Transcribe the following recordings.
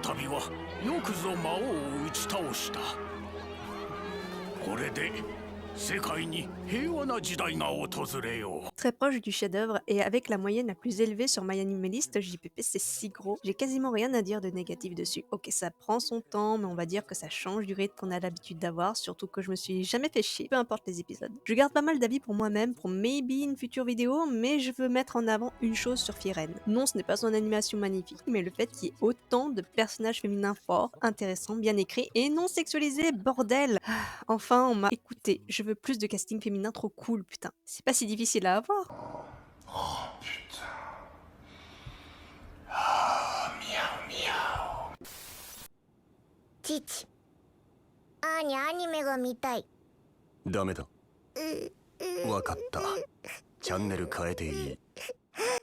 神はよくぞ魔王を打ち倒した。これで世界に平和な時代が訪れよう。 Très proche du chef-d'œuvre et avec la moyenne la plus élevée sur MyAnimeList, JPP c'est si gros, j'ai quasiment rien à dire de négatif dessus. Ok, ça prend son temps, mais on va dire que ça change du rythme qu'on a l'habitude d'avoir, surtout que je me suis jamais fait chier, peu importe les épisodes. Je garde pas mal d'avis pour moi-même, pour maybe une future vidéo, mais je veux mettre en avant une chose sur Frieren. Non, ce n'est pas son animation magnifique, mais le fait qu'il y ait autant de personnages féminins forts, intéressants, bien écrits et non sexualisés, bordel. Enfin, on m'a écouté, je veux plus de casting féminin trop cool, putain. C'est pas si difficile à avoir. Oh putain. Ah, miaou miaou. 父アーニャアニメが見たい。ダメだ。わかった。チャンネル変えていい。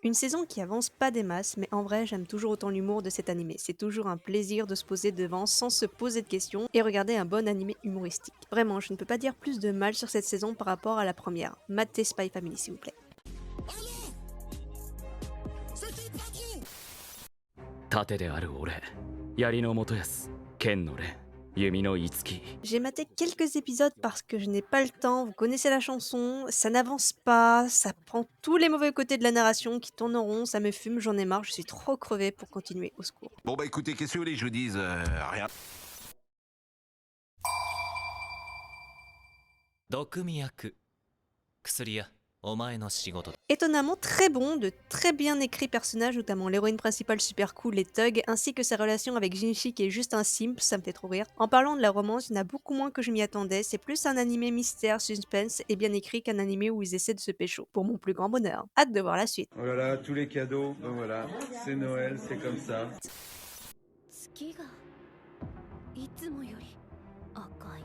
Une saison qui avance pas des masses, mais en vrai j'aime toujours autant l'humour de cet animé. C'est toujours un plaisir de se poser devant sans se poser de questions et regarder un bon animé humoristique. Vraiment, je ne peux pas dire plus de mal sur cette saison par rapport à la première. Matez Spy Family s'il vous plaît. 盾である俺、槍の元康、剣の蓮、弓の五木。 J'ai maté quelques épisodes parce que je n'ai pas le temps, vous connaissez la chanson, ça n'avance pas, ça prend tous les mauvais côtés de la narration qui tournent en rond, ça me fume, j'en ai marre, je suis trop crevée pour continuer, au secours. Bon bah écoutez, qu'est-ce que vous voulez que je vous dise? Rien. 毒味役薬屋お前の仕事だ。 Étonnamment très bon, de très bien écrits personnages, notamment l'héroïne principale super cool, les thugs, ainsi que sa relation avec Jinshi qui est juste un simp, ça me fait trop rire. En parlant de la romance, il y en a beaucoup moins que je m'y attendais, c'est plus un animé mystère, suspense et bien écrit qu'un animé où ils essaient de se pécho, pour mon plus grand bonheur. Hâte de voir la suite. Oh là là, tous les cadeaux, ben voilà, c'est Noël, c'est comme ça. 月がいつもより赤い。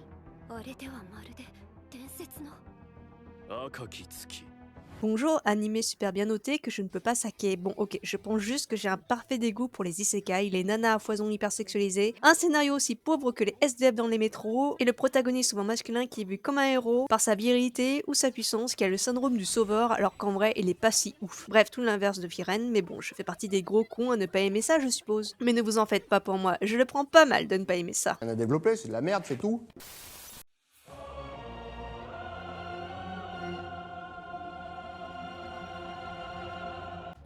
あれではまるで伝説の。赤き月。 Bonjour, animé super bien noté que je ne peux pas saquer. Bon ok, je pense juste que j'ai un parfait dégoût pour les isekai, les nanas à foison hyper sexualisées, un scénario aussi pauvre que les SDF dans les métros, et le protagoniste souvent masculin qui est vu comme un héros par sa virilité ou sa puissance, qui a le syndrome du sauveur alors qu'en vrai il est pas si ouf. Bref, tout l'inverse de Frieren, mais bon, je fais partie des gros cons à ne pas aimer ça je suppose. Mais ne vous en faites pas pour moi, je le prends pas mal de ne pas aimer ça. On a développé, c'est de la merde, c'est tout.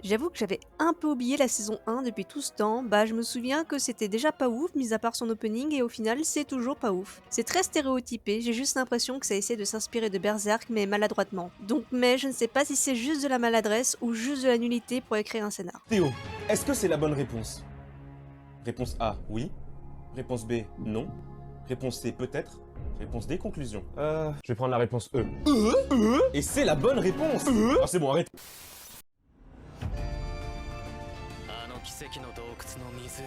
J'avoue que j'avais un peu oublié la saison 1 depuis tout ce temps, bah je me souviens que c'était déjà pas ouf, mis à part son opening, et au final c'est toujours pas ouf. C'est très stéréotypé, j'ai juste l'impression que ça essaie de s'inspirer de Berserk mais maladroitement. Donc mais je ne sais pas si c'est juste de la maladresse ou juste de la nullité pour écrire un scénar. Théo, est-ce que c'est la bonne réponse? Réponse A, oui. Réponse B, non. Réponse C, peut-être. Réponse D, conclusion. Je vais prendre la réponse E. Et c'est la bonne réponse. Ah c'est bon, arrête. あの奇跡の洞窟の水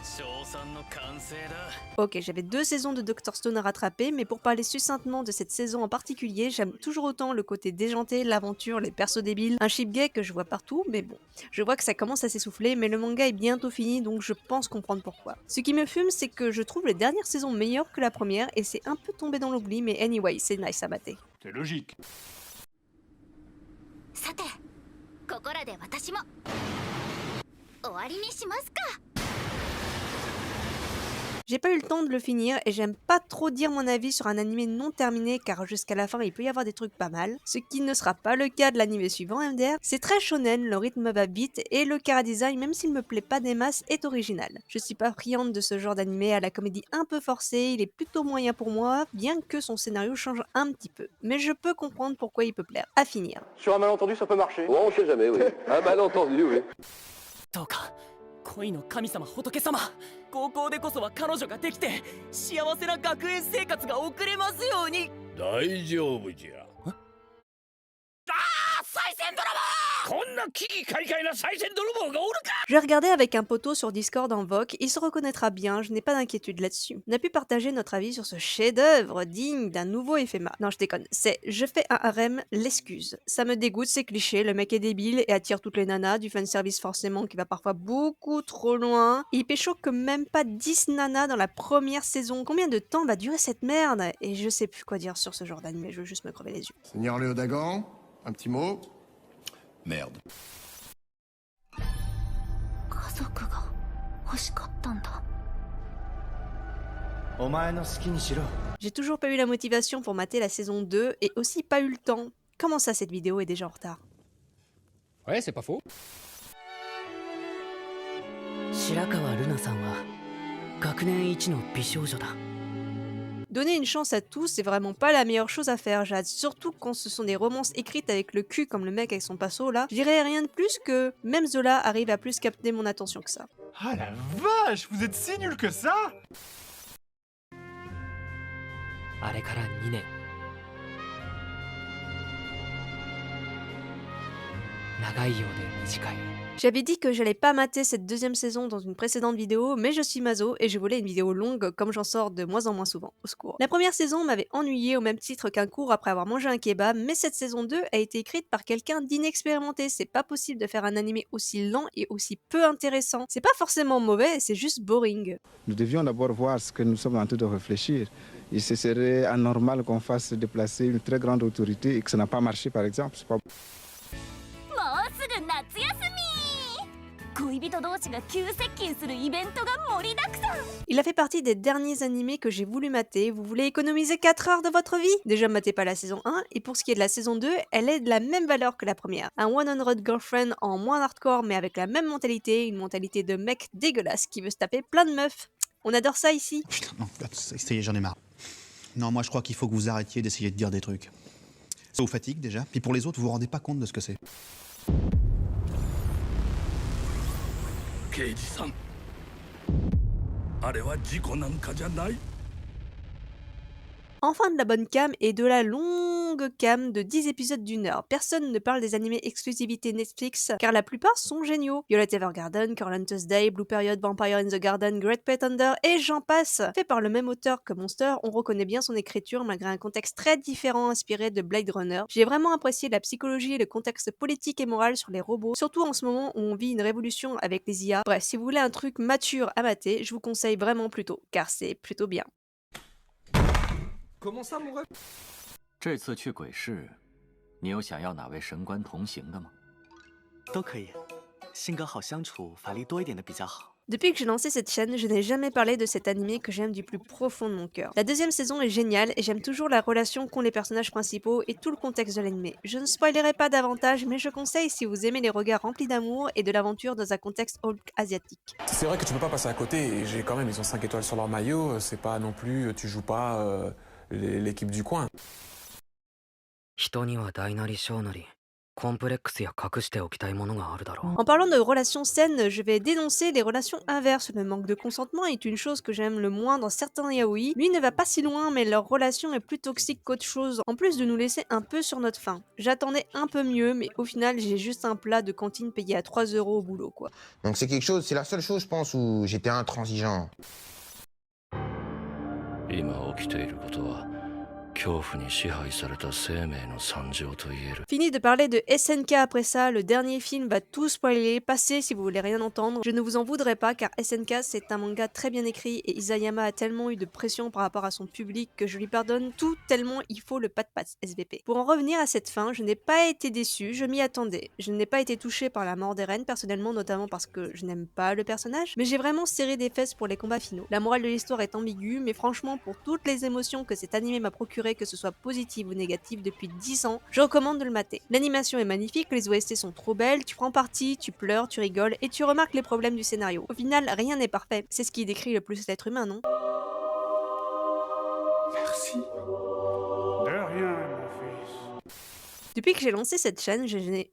称賛の完成だ。 Ok, j'avais 2 saisons de Dr Stone à rattraper, mais pour parler succinctement de cette saison en particulier, j'aime toujours autant le côté déjanté, l'aventure, les persos débiles, un ship gay que je vois partout, mais bon, je vois que ça commence à s'essouffler, mais le manga est bientôt fini, donc je pense comprendre pourquoi. Ce qui me fume, c'est que je trouve les dernières saisons meilleures que la première, et c'est un peu tombé dans l'oubli, mais anyway, c'est nice à mater. C'est logique. さてここらで私も終わりにしますか。 J'ai pas eu le temps de le finir et j'aime pas trop dire mon avis sur un animé non terminé car jusqu'à la fin il peut y avoir des trucs pas mal, ce qui ne sera pas le cas de l'animé suivant MDR. C'est très shonen, le rythme va vite et le chara-design même s'il me plaît pas des masses est original. Je suis pas friande de ce genre d'animé à la comédie un peu forcée, il est plutôt moyen pour moi, bien que son scénario change un petit peu. Mais je peux comprendre pourquoi il peut plaire. À finir. Sur un malentendu, ça peut marcher. Bon, on sait jamais, oui. Un malentendu, oui. どうか恋の神様仏様、高校でこそは彼女ができて幸せな学園生活が送れますように。大丈夫じゃ。ああ、賽銭泥棒！こんな危機快快な賽銭泥棒がおるか！ Je vais regarder avec un poteau sur Discord en Voc, il se reconnaîtra bien, je n'ai pas d'inquiétude là-dessus. On a pu partager notre avis sur ce chef-d'œuvre digne d'un nouveau FMA. Non, je déconne, c'est je fais un harem, l'excuse. Ça me dégoûte, c'est cliché, le mec est débile et attire toutes les nanas, du fanservice forcément qui va parfois beaucoup trop loin. Il pécho que même pas 10 nanas dans la première saison. Combien de temps va durer cette merde? Et je sais plus quoi dire sur ce genre d'anime, je veux juste me crever les yeux. Seigneur Léo Dagan, un petit mot. Merde. 家族が欲しかったんだ。お前の好きにしろ。 J'ai toujours pas eu la motivation pour mater la saison 2 et aussi pas eu le temps. Comment ça, cette vidéo est déjà en retard? Ouais, c'est pas faux. 白川ルナさんは学年一の美少女だ。 Donner une chance à tous, c'est vraiment pas la meilleure chose à faire, Jade. Surtout quand ce sont des romances écrites avec le cul comme le mec avec son passo là. Je dirais rien de plus que même Zola arrive à plus capter mon attention que ça. Ah la vache, vous êtes si nul que ça? あれから2年。長いようで短い。 J'avais dit que j'allais pas mater cette deuxième saison dans une précédente vidéo, mais je suis maso et je voulais une vidéo longue comme j'en sors de moins en moins souvent, au secours. La première saison m'avait ennuyé au même titre qu'un cours après avoir mangé un kebab, mais cette saison 2 a été écrite par quelqu'un d'inexpérimenté. C'est pas possible de faire un animé aussi lent et aussi peu intéressant. C'est pas forcément mauvais, c'est juste boring. Nous devions d'abord voir ce que nous sommes en train de réfléchir. Et ce serait anormal qu'on fasse déplacer une très grande autorité et que ça n'a pas marché, par exemple. C'est pas... もうすぐ夏休み。恋人同士が急接近するイベントが盛りだくさん。 Il a fait partie des derniers animés que j'ai voulu mater. Vous voulez économiser 4 heures de votre vie? Déjà matez pas la saison 1, et pour ce qui est de la saison 2, elle est de la même valeur que la première. Un 100 Girlfriend en moins hardcore mais avec la même mentalité, une mentalité de mec dégueulasse qui veut se taper plein de meufs. On adore ça ici. Putain, non, ça y est, j'en ai marre. Non, moi je crois qu'il faut que vous arrêtiez d'essayer de dire des trucs. Ça vous fatigue déjà, puis pour les autres, vous vous rendez pas compte de ce que c'est. 刑事さん、あれは事故なんかじゃない。 Enfin de la bonne cam et de la longue cam de 10 épisodes d'1 heure. Personne ne parle des animés exclusivité Netflix car la plupart sont géniaux. Violet Evergarden, Current Day, Blue Period, Vampire in the Garden, Great Pretender et j'en passe. Fait par le même auteur que Monster, on reconnaît bien son écriture malgré un contexte très différent inspiré de Blade Runner. J'ai vraiment apprécié la psychologie et le contexte politique et moral sur les robots, surtout en ce moment où on vit une révolution avec les IA. Bref, si vous voulez un truc mature à mater, je vous conseille vraiment plutôt, car c'est plutôt bien. Comment ça, mon ref? 这次去鬼市，你有想要哪位神官同行的吗？都可以，性格好相处，法力多一点的比较好。 Depuis que j'ai lancé cette chaîne, je n'ai jamais parlé de cet animé que j'aime du plus profond de mon cœur. La deuxième saison est géniale et j'aime toujours la relation qu'ont les personnages principaux et tout le contexte de l'animé. Je ne spoilerai pas davantage, mais je conseille si vous aimez les regards remplis d'amour et de l'aventure dans un contexte asiatique. C'est vrai que tu peux pas passer à côté, et j'ai quand même, ils ont 5 étoiles sur leur maillot, c'est pas non plus, tu joues pas l'équipe du coin. 人には大なり小なり、コンプレックスや隠しておきたいものがあるだろう。 En parlant de relations saines, je vais dénoncer les relations inverses. Le manque de consentement est une chose que j'aime le moins dans certains yaoi. Lui ne va pas si loin, mais leur relation est plus toxique qu'autre chose, en plus de nous laisser un peu sur notre faim. J'attendais un peu mieux, mais au final, j'ai juste un plat de cantine payé à 3 € au boulot, quoi. Donc c'est quelque chose, c'est la seule chose, je pense, où j'étais intransigeant. 今起きていることは恐怖に支配された生命の惨状と言える。 Fini de parler de SNK après ça, le dernier film va tout spoiler, passez si vous voulez rien entendre. Je ne vous en voudrais pas car SNK c'est un manga très bien écrit et Isayama a tellement eu de pression par rapport à son public que je lui pardonne tout tellement il faut le pat-pat SVP. Pour en revenir à cette fin, je n'ai pas été déçue, je m'y attendais. Je n'ai pas été touchée par la mort d'Eren personnellement, notamment parce que je n'aime pas le personnage, mais j'ai vraiment serré des fesses pour les combats finaux. La morale de l'histoire est ambiguë, mais franchement pour toutes les émotions que cet animé m'a procuré, que ce soit positive ou négative depuis 10 ans, je recommande de le mater. L'animation est magnifique, les OST sont trop belles, tu prends parti, tu pleures, tu rigoles et tu remarques les problèmes du scénario. Au final, rien n'est parfait. C'est ce qui décrit le plus l'être humain, non? Merci. De rien, mon fils. Depuis que j'ai lancé cette chaîne, je n'ai...